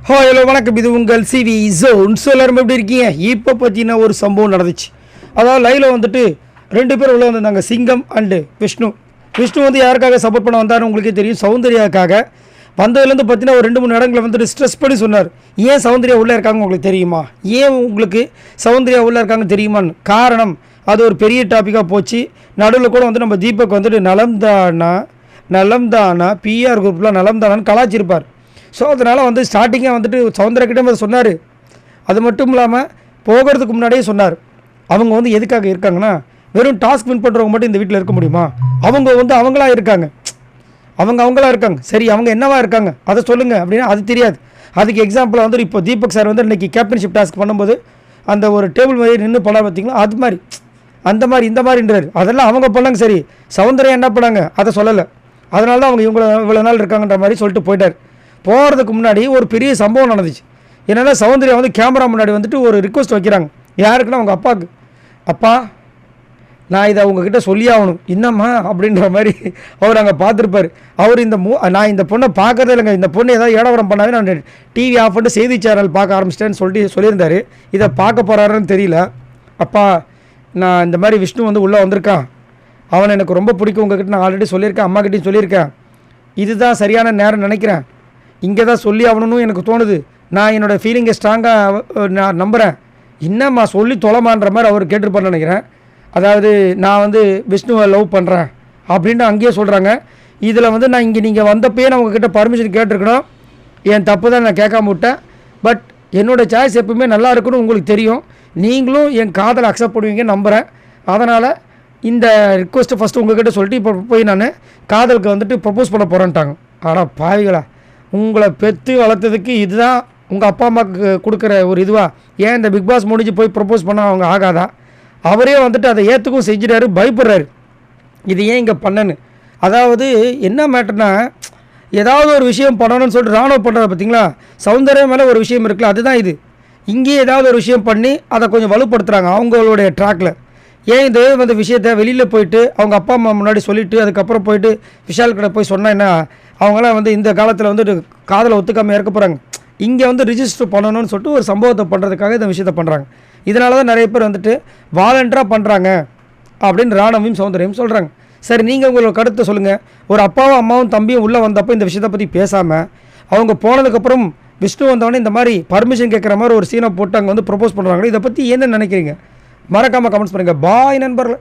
Hello வணக்கம், இது உங்கள் சிவி ஜோன். எல்லாரும் எப்படி இருக்கீங்க? இப்போ பார்த்தீங்கன்னா ஒரு சம்பவம் நடந்துச்சு. அதாவது லைவில் வந்துட்டு 2 பேர் உள்ள வந்திருந்தாங்க, சிங்கம் அண்டு விஷ்ணு. விஷ்ணு வந்து யாருக்காக சப்போர்ட் பண்ண வந்தாருன்னு உங்களுக்கே தெரியும், சௌந்தர்யாக்காக. வந்ததுலேருந்து பார்த்தீங்கன்னா ஒரு 2-3 இடங்களை வந்துட்டு ஸ்ட்ரெஸ் பண்ணி சொன்னார். ஏன் சௌந்தர்யா உள்ளே இருக்காங்க உங்களுக்கு தெரியுமா? ஏன் உங்களுக்கு சௌந்தர்யா உள்ளே இருக்காங்க தெரியுமான்னு காரணம் அது ஒரு பெரிய டாப்பிக்காக போச்சு. நடுவில் கூட வந்து நம்ம தீபக் வந்துட்டு நலம்தானா பிஆர் குரூப்பில் நலம்தானான்னு கலாச்சிருப்பார். ஸோ அதனால் வந்து ஸ்டார்டிங்காக வந்துட்டு சௌந்தர்யக்கிட்டே அதை சொன்னார். அது மட்டும் இல்லாமல் போகிறதுக்கு முன்னாடியே சொன்னார், அவங்க வந்து எதுக்காக இருக்காங்கன்னா வெறும் டாஸ்க் வின் பண்ணுறவங்க மட்டும் இந்த வீட்டில் இருக்க முடியுமா? அவங்க வந்து அவங்களா இருக்காங்க, அவங்களா இருக்காங்க. சரி, அவங்க என்னவா இருக்காங்க அதை சொல்லுங்கள் அப்படின்னா அது தெரியாது. அதுக்கு எக்ஸாம்பிளாக வந்து இப்போ தீபக் சார் வந்து இன்றைக்கி கேப்டன்ஷிப் டாஸ்க் பண்ணும்போது அந்த ஒரு டேபிள் மாதிரி நின்று பண்ணால் பார்த்தீங்களா, அது மாதிரி அந்த மாதிரி இந்த மாதிரின்றார். அதெல்லாம் அவங்க பண்ணாங்க. சரி, சௌந்தர்யா என்ன பண்ணாங்க அதை சொல்லலை. அதனால தான் அவங்க இவ்வளோ நாள் இருக்காங்கன்ற மாதிரி சொல்லிட்டு போயிட்டார். போகிறதுக்கு முன்னாடி ஒரு பெரிய சம்பவம் நடந்துச்சு. என்னென்னா சௌந்தர்யா வந்து கேமரா முன்னாடி வந்துட்டு ஒரு ரிக்வஸ்ட் வைக்கிறாங்க. யாருக்குன்னா அவங்க அப்பாவுக்கு. அப்பா, நான் இதை அவங்கக்கிட்ட சொல்லி ஆகணும். என்னம்மா அப்படின்ற மாதிரி அவர் அங்கே பார்த்துருப்பார். அவர் நான் இந்த பொண்ணை பார்க்கறதே இல்லைங்க, இந்த பொண்ணு ஏதாவது ஏடவரம் பண்ணாவே நான் டிவி ஆஃப் பண்ணிட்டு செய்தி சேனல் பார்க்க ஆரம்பிச்சிட்டேன்னு சொல்லியிருந்தார். இதை பார்க்க போகிறாருன்னு தெரியல. அப்பா, நான் இந்த மாதிரி விஷ்ணு வந்து உள்ளே வந்திருக்கான், அவனை எனக்கு ரொம்ப பிடிக்கும், உங்ககிட்ட நான் ஆல்ரெடி சொல்லியிருக்கேன், அம்மாக்கிட்டையும் சொல்லியிருக்கேன். இதுதான் சரியான நேரம் நினைக்கிறேன், இங்கே தான் சொல்லி ஆகணும்னு எனக்கு தோணுது. நான் என்னோடய ஃபீலிங்கை ஸ்ட்ராங்காக நான் நம்புகிறேன். என்னம்மா சொல்லி தொலைமான்ற மாதிரி அவர் கேட்டிருப்பார்னு நினைக்கிறேன். அதாவது நான் வந்து விஷ்ணுவை லவ் பண்ணுறேன் அப்படின்ட்டு அங்கேயே சொல்கிறாங்க. இதில் வந்து நான் இங்கே நீங்கள் வந்தப்பயே நான் உங்ககிட்ட பர்மிஷன் கேட்டிருக்கணும். என் தப்பு தான், நான் கேட்காம விட்டேன். பட் என்னோடய சாய்ஸ் எப்பவுமே நல்லா இருக்குன்னு உங்களுக்கு தெரியும். நீங்களும் என் காதலை அக்செப்ட் பண்ணுவீங்கன்னு நம்புகிறேன். அதனால் இந்த ரிக்வஸ்ட்டை ஃபஸ்ட்டு உங்கள்கிட்ட சொல்லிட்டு இப்போ போய் நான் காதலுக்கு வந்துட்டு ப்ரப்போஸ் பண்ண போகிறேன்ட்டாங்க. ஆனால் பாவிகளா, உங்களை பெற்று வளர்த்ததுக்கு இதுதான் உங்கள் அப்பா அம்மாவுக்கு கொடுக்குற ஒரு இதுவாக? ஏன் இந்த பிக் பாஸ் முடிஞ்சு போய் ப்ரப்போஸ் பண்ணால் அவங்க ஆகாதா? அவரே வந்துட்டு அதை ஏற்றுக்கும் செஞ்சுட்டாரு, பயப்படுறாரு. இது ஏன் இங்கே பண்ணனு? அதாவது என்ன மேட்டர்னா, ஏதாவது ஒரு விஷயம் பண்ணணும்னு சொல்லிட்டு ராணுவ பண்ணுறத பார்த்தீங்களா, சௌந்தர்யம் மேலே ஒரு விஷயம் இருக்குல்ல, அதுதான் இது. இங்கேயே ஏதாவது ஒரு விஷயம் பண்ணி அதை கொஞ்சம் வலுப்படுத்துகிறாங்க அவங்களுடைய ட்ராக்கில். ஏன் இது வந்து விஷயத்தை வெளியில் போயிட்டு அவங்க அப்பா அம்மா முன்னாடி சொல்லிவிட்டு அதுக்கப்புறம் போயிட்டு விஷால் கிட்ட போய் சொன்னால் என்ன, அவங்களாம் வந்து இந்த காலத்தில் வந்துட்டு காதலை ஒத்துக்காமல் இறக்க போகிறாங்க. இங்கே வந்து ரிஜிஸ்டர் பண்ணணும்னு சொல்லிட்டு ஒரு சம்பவத்தை பண்ணுறதுக்காக இந்த விஷயத்தை பண்ணுறாங்க. இதனால தான் நிறைய பேர் வந்துட்டு வாலண்டராக பண்ணுறாங்க அப்படின்னு ராணவியும் சௌந்தர்யம் சொல்கிறாங்க. சரி, நீங்கள் உங்களோட கருத்தை சொல்லுங்கள். ஒரு அப்பாவும் அம்மாவும் தம்பியும் உள்ளே வந்தப்போ இந்த விஷயத்தை பற்றி பேசாமல் அவங்க போனதுக்கப்புறம் விஷ்ணு வந்தவொடனே இந்த மாதிரி பர்மிஷன் கேட்குற மாதிரி ஒரு சீனை போட்டு அங்கே வந்து ப்ரப்போஸ் பண்ணுறாங்க. இதை பற்றி என்ன நினைக்கிறீங்க? மறக்காமல் கமெண்ட்ஸ் பண்ணுங்கள். பாய் நண்பர்கள்.